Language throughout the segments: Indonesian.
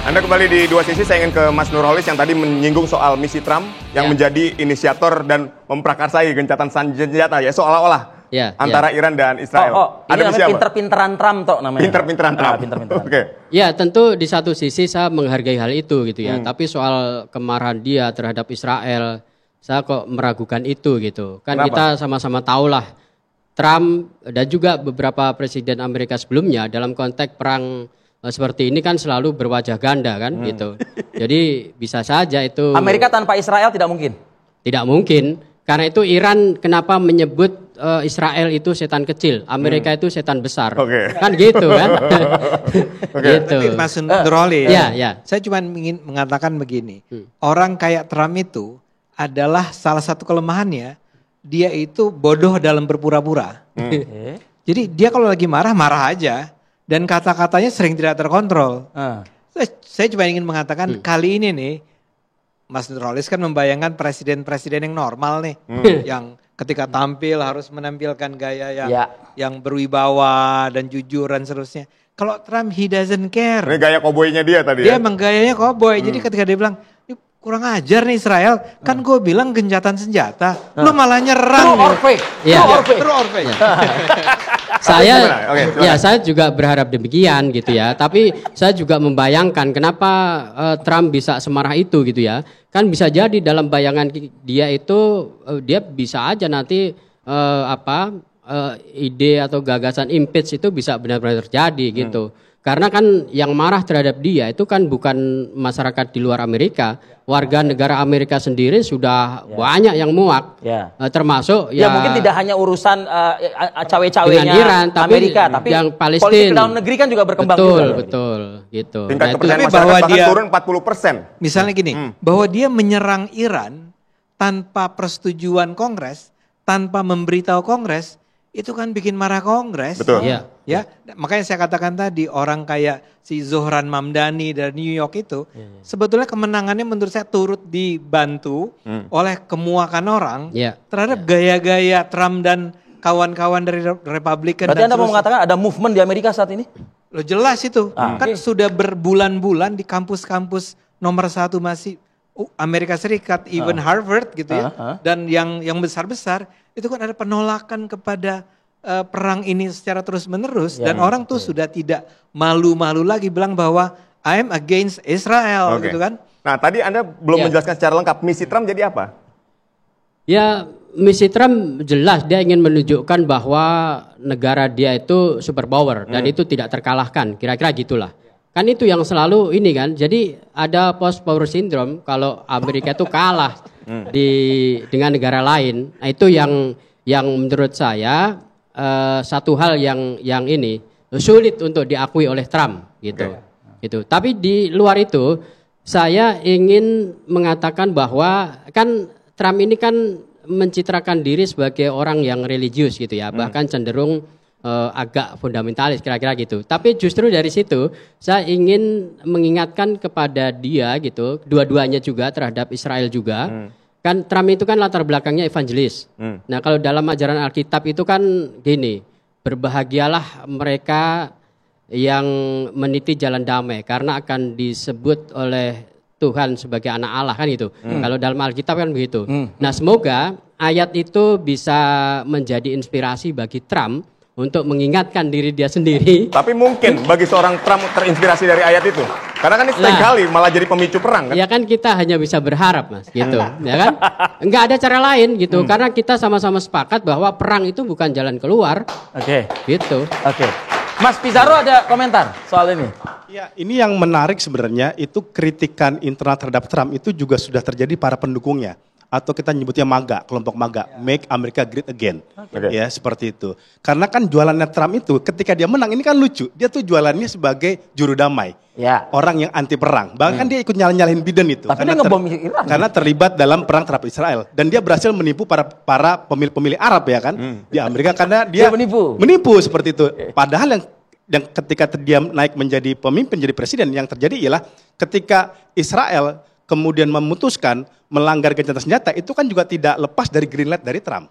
Anda kembali di Dua Sisi, saya ingin ke Mas Nurholis yang tadi menyinggung soal misi Trump yang menjadi inisiator dan memprakarsai gencatan senjata ya seolah-olah antara Iran dan Israel. Ini namanya pinter-pinteran Trump toh namanya. Pinter-pinteran Trump. Oke. Ya tentu di satu sisi saya menghargai hal itu gitu ya. Tapi soal kemarahan dia terhadap Israel, saya kok meragukan itu gitu. Kan kita sama-sama tahulah Trump dan juga beberapa presiden Amerika sebelumnya dalam konteks perang seperti ini kan selalu berwajah ganda kan gitu. Jadi bisa saja itu Amerika tanpa Israel tidak mungkin. Tidak mungkin. Karena itu Iran kenapa menyebut Israel itu setan kecil, Amerika itu setan besar. Kan gitu kan. Gitu. Mas Nurholis, ya. Saya cuma ingin mengatakan begini. Orang kayak Trump itu adalah salah satu kelemahannya, dia itu bodoh dalam berpura-pura. Jadi dia kalau lagi marah, marah aja. Dan kata-katanya sering tidak terkontrol. Saya cuma ingin mengatakan kali ini nih, Mas Nurholis kan membayangkan presiden-presiden yang normal nih. Yang ketika tampil harus menampilkan gaya yang berwibawa dan jujur dan seterusnya. Kalau Trump, he doesn't care. Ini gaya koboynya dia tadi Dia emang gayanya koboi. Jadi ketika dia bilang, kurang ajar nih Israel, kan gue bilang gencatan senjata, lu malah nyerang. True or fake? True or fake. Saya juga berharap demikian gitu ya. Tapi saya juga membayangkan kenapa Trump bisa semarah itu gitu ya. Kan bisa jadi dalam bayangan dia itu dia bisa aja nanti ide atau gagasan impeach itu bisa benar-benar terjadi gitu. Karena kan yang marah terhadap dia itu kan bukan masyarakat di luar Amerika, warga negara Amerika sendiri sudah banyak yang muak, termasuk mungkin tidak hanya urusan cawe-cawenya Iran, Amerika, tapi yang Palestina, politik dalam negeri kan juga berkembang. Betul, gitu. Tingkat kepercayaan tapi masyarakat bahwa bahkan dia turun 40%. Misalnya gini, bahwa dia menyerang Iran tanpa persetujuan Kongres, tanpa memberitahu Kongres, itu kan bikin marah Kongres. Betul. Ya, makanya saya katakan tadi orang kayak si Zohran Mamdani dari New York itu sebetulnya kemenangannya menurut saya turut dibantu oleh kemuakan orang terhadap gaya-gaya Trump dan kawan-kawan dari Republikan. Berarti Anda mau mengatakan ada movement di Amerika saat ini? Loh jelas itu, kan sudah berbulan-bulan di kampus-kampus nomor 1 masih Amerika Serikat, even Harvard gitu ya, dan yang besar-besar itu kan ada penolakan kepada perang ini secara terus-menerus dan orang tuh sudah tidak malu-malu lagi bilang bahwa I'm against Israel gitu kan. Nah tadi Anda belum menjelaskan secara lengkap misi Trump jadi apa? Ya misi Trump jelas dia ingin menunjukkan bahwa negara dia itu superpower dan itu tidak terkalahkan, kira-kira gitulah. Kan itu yang selalu ini kan, jadi ada post power syndrome kalau Amerika itu kalah dengan negara lain. Nah, itu yang menurut saya satu hal yang ini sulit untuk diakui oleh Trump gitu. Gitu. Tapi di luar itu saya ingin mengatakan bahwa kan Trump ini kan mencitrakan diri sebagai orang yang religius gitu ya, bahkan cenderung agak fundamentalis kira-kira gitu. Tapi justru dari situ saya ingin mengingatkan kepada dia gitu, dua-duanya juga terhadap Israel juga. Kan Trump itu kan latar belakangnya evangelis. Nah kalau dalam ajaran Alkitab itu kan gini, berbahagialah mereka yang meniti jalan damai karena akan disebut oleh Tuhan sebagai anak Allah kan gitu. Kalau dalam Alkitab kan begitu. Nah semoga ayat itu bisa menjadi inspirasi bagi Trump untuk mengingatkan diri dia sendiri. Tapi mungkin bagi seorang Trump terinspirasi dari ayat itu. Karena kan ini kali malah jadi pemicu perang kan. Ya kan kita hanya bisa berharap Mas gitu. Ya kan? Enggak ada cara lain gitu. Karena kita sama-sama sepakat bahwa perang itu bukan jalan keluar. Gitu. Mas Pizarro ada komentar soal ini? Ya, ini yang menarik sebenarnya itu kritikan internal terhadap Trump itu juga sudah terjadi para pendukungnya. Atau kita nyebutnya MAGA, kelompok MAGA, Make America Great Again. Ya, seperti itu. Karena kan jualannya Trump itu ketika dia menang ini kan lucu. Dia tuh jualannya sebagai juru damai. Orang yang anti perang. Bahkan dia ikut nyalahin Biden itu. Tapi dia ngebom Iran. Karena terlibat dalam perang terhadap Israel. Dan dia berhasil menipu para pemilih-pemilih Arab ya kan. Di Amerika karena dia menipu seperti itu. Padahal yang ketika dia naik menjadi pemimpin, jadi presiden, yang terjadi ialah ketika Israel kemudian memutuskan melanggar gencatan senjata, itu kan juga tidak lepas dari green light dari Trump.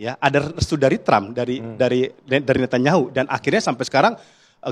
Ya, ada restu dari Trump, dari Netanyahu, dan akhirnya sampai sekarang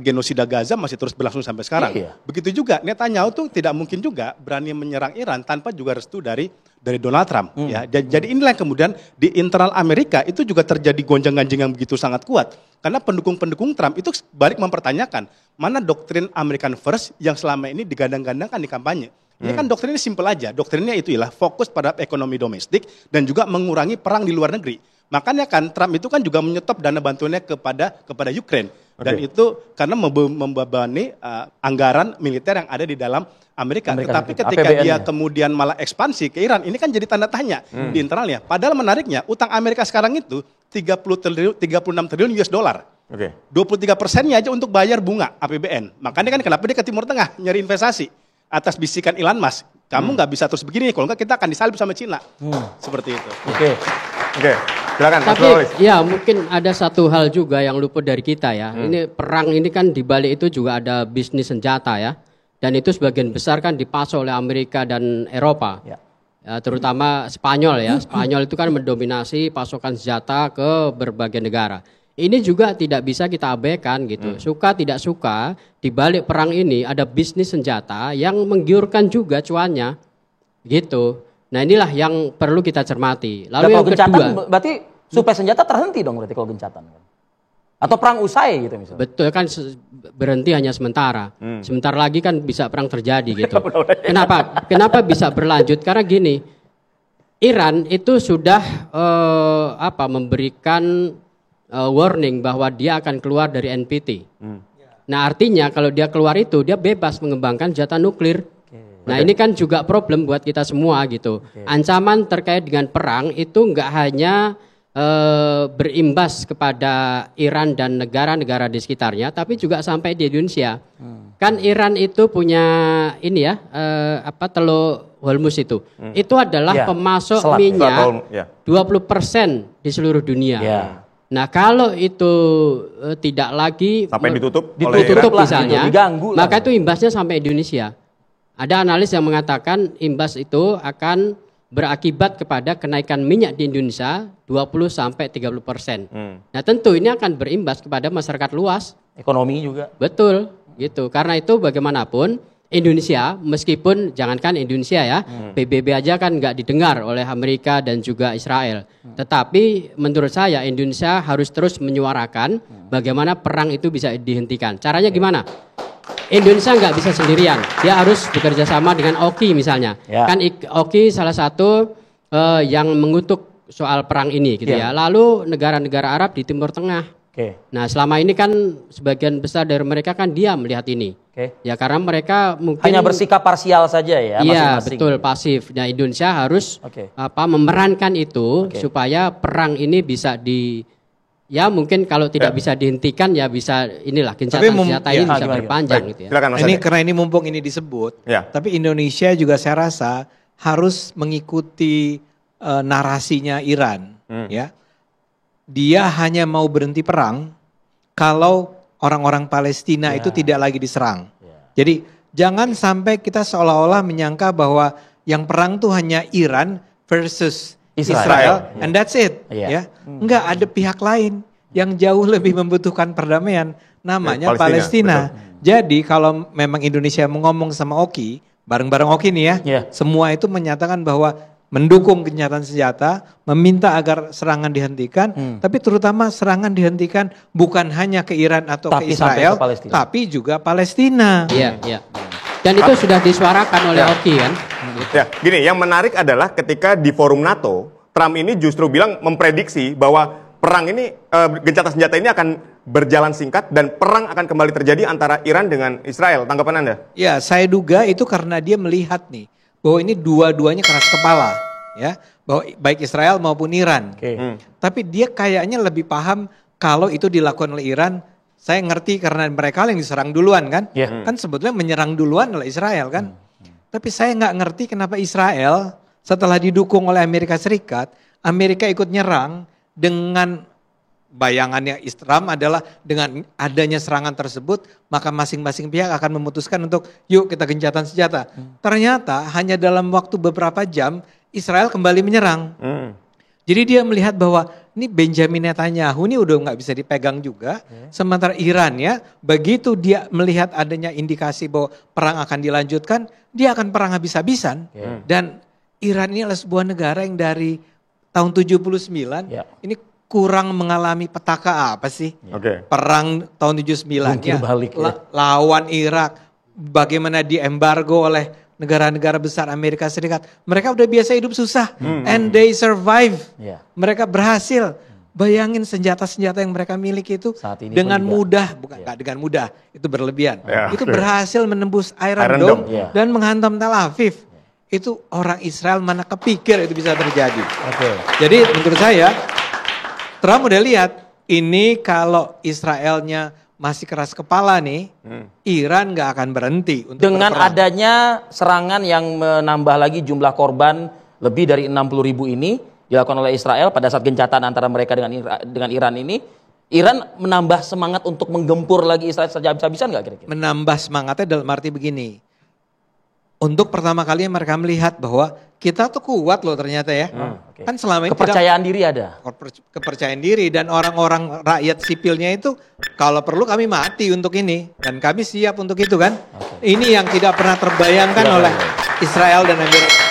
genosida Gaza masih terus berlangsung sampai sekarang. Begitu juga Netanyahu tuh tidak mungkin juga berani menyerang Iran tanpa juga restu dari Donald Trump. Ya, jadi inilah yang kemudian di internal Amerika itu juga terjadi gonjang-ganjing yang begitu sangat kuat. Karena pendukung-pendukung Trump itu balik mempertanyakan mana doktrin American First yang selama ini digadang-gadangkan di kampanye. Ini kan doktrinnya simpel aja. Doktrinnya itu ialah fokus pada ekonomi domestik dan juga mengurangi perang di luar negeri. Makanya kan Trump itu kan juga menyetop dana bantuannya kepada Ukraine. Dan itu karena membebani anggaran militer yang ada di dalam Amerika. Tetapi ketika dia kemudian malah ekspansi ke Iran, ini kan jadi tanda tanya di internalnya. Padahal menariknya, utang Amerika sekarang itu 36 triliun US dollar. 23%-nya aja untuk bayar bunga APBN. Makanya kan kenapa dia ke Timur Tengah nyari investasi atas bisikan Elon Musk. Kamu nggak bisa terus begini, kalau nggak kita akan disalib sama Cina. Seperti itu. Oke. Silakan. Tapi ya mungkin ada satu hal juga yang luput dari kita ya. Ini perang ini kan di balik itu juga ada bisnis senjata ya. Dan itu sebagian besar kan dipasok oleh Amerika dan Eropa. Ya, terutama Spanyol ya. Spanyol itu kan mendominasi pasokan senjata ke berbagai negara. Ini juga tidak bisa kita abaikan gitu. Suka tidak suka, di balik perang ini ada bisnis senjata yang menggiurkan juga cuannya. Gitu. Nah inilah yang perlu kita cermati. Lalu yang kedua, berarti suplai senjata terhenti dong berarti kalau gencatan. Atau perang usai gitu misalnya. Betul kan, berhenti hanya sementara. Sebentar lagi kan bisa perang terjadi gitu. Kenapa bisa berlanjut? Karena gini, Iran itu sudah memberikan warning bahwa dia akan keluar dari NPT. Nah artinya kalau dia keluar itu dia bebas mengembangkan senjata nuklir. Nah ini kan juga problem buat kita semua gitu. Ancaman terkait dengan perang itu nggak hanya berimbas kepada Iran dan negara-negara di sekitarnya, tapi juga sampai di Indonesia. Kan Iran itu punya ini ya, Teluk Hormuz itu. Itu adalah pemasok minyak 20% di seluruh dunia. Nah kalau itu tidak lagi sampai ditutup misalnya, maka itu imbasnya sampai Indonesia. Ada analis yang mengatakan imbas itu akan berakibat kepada kenaikan minyak di Indonesia 20-30%. Nah tentu ini akan berimbas kepada masyarakat luas. Ekonomi juga. Betul, gitu. Karena itu bagaimanapun Indonesia, meskipun jangankan Indonesia ya, PBB aja kan nggak didengar oleh Amerika dan juga Israel. Tetapi menurut saya Indonesia harus terus menyuarakan bagaimana perang itu bisa dihentikan. Caranya gimana? Indonesia nggak bisa sendirian, dia harus bekerja sama dengan OKI misalnya. Kan OKI salah satu yang mengutuk soal perang ini gitu ya. Lalu negara-negara Arab di Timur Tengah. Nah selama ini kan sebagian besar dari mereka kan diam melihat ini. Ya karena mereka mungkin hanya bersikap parsial saja ya. Iya betul, pasif. Nah Indonesia harus memerankan itu supaya perang ini bisa ya mungkin kalau tidak bisa dihentikan ya bisa inilah gencatan senjata ini bisa berpanjang gitu ya. Silakan, ini karena ini mumpung ini disebut, tapi Indonesia juga saya rasa harus mengikuti narasinya Iran, ya. Dia hanya mau berhenti perang kalau orang-orang Palestina itu tidak lagi diserang. Jadi jangan sampai kita seolah-olah menyangka bahwa yang perang tuh hanya Iran versus Israel, and that's it, ya. Enggak, ada pihak lain yang jauh lebih membutuhkan perdamaian, namanya Palestina. Jadi kalau memang Indonesia ngomong sama OKI, bareng-bareng OKI nih ya, semua itu menyatakan bahwa mendukung gencatan senjata, meminta agar serangan dihentikan, tapi terutama serangan dihentikan bukan hanya ke Iran atau ke Israel, tapi juga Palestina. Iya. Dan itu sudah disuarakan oleh OKI kan. Ya, gini, yang menarik adalah ketika di forum NATO, Trump ini justru bilang memprediksi bahwa perang ini, gencatan senjata ini akan berjalan singkat dan perang akan kembali terjadi antara Iran dengan Israel. Tanggapan Anda? Ya, saya duga itu karena dia melihat nih bahwa ini dua-duanya keras kepala, ya, bahwa baik Israel maupun Iran. Tapi dia kayaknya lebih paham kalau itu dilakukan oleh Iran. Saya ngerti karena mereka yang diserang duluan kan, kan sebetulnya menyerang duluan oleh Israel kan. Tapi saya nggak ngerti kenapa Israel setelah didukung oleh Amerika Serikat, Amerika ikut nyerang dengan bayangannya Trump adalah dengan adanya serangan tersebut, maka masing-masing pihak akan memutuskan untuk yuk kita gencatan senjata. Ternyata hanya dalam waktu beberapa jam Israel kembali menyerang. Jadi dia melihat bahwa ini Benjamin Netanyahu ini udah nggak bisa dipegang juga. Sementara Iran ya, begitu dia melihat adanya indikasi bahwa perang akan dilanjutkan, dia akan perang habis-habisan. Dan Iran ini adalah sebuah negara yang dari tahun 79 ini kurang mengalami petaka apa sih? Perang tahun 79 ya, lawan Irak, bagaimana diembargo oleh negara-negara besar Amerika Serikat. Mereka udah biasa hidup susah and they survive. Mereka berhasil. Bayangin senjata-senjata yang mereka miliki itu dengan mudah, bukan nggak dengan mudah, itu berlebihan. Itu berhasil menembus Iron Dome dan menghantam Tel Aviv. Itu orang Israel mana kepikir itu bisa terjadi. Jadi menurut saya Trump udah lihat ini kalau Israelnya masih keras kepala nih, Iran nggak akan berhenti untuk dengan berperang. adanya serangan yang menambah lagi jumlah korban lebih dari 60.000 ini dilakukan oleh Israel pada saat gencatan antara mereka dengan Iran ini, Iran menambah semangat untuk menggempur lagi Israel saja habis-habisan nggak kira-kira? Menambah semangatnya dalam arti begini. Untuk pertama kali mereka melihat bahwa kita tuh kuat loh ternyata ya. Kan selama ini kepercayaan diri ada. Kepercayaan diri dan orang-orang rakyat sipilnya itu kalau perlu kami mati untuk ini dan kami siap untuk itu kan. Ini yang tidak pernah terbayangkan oleh Israel dan Amerika.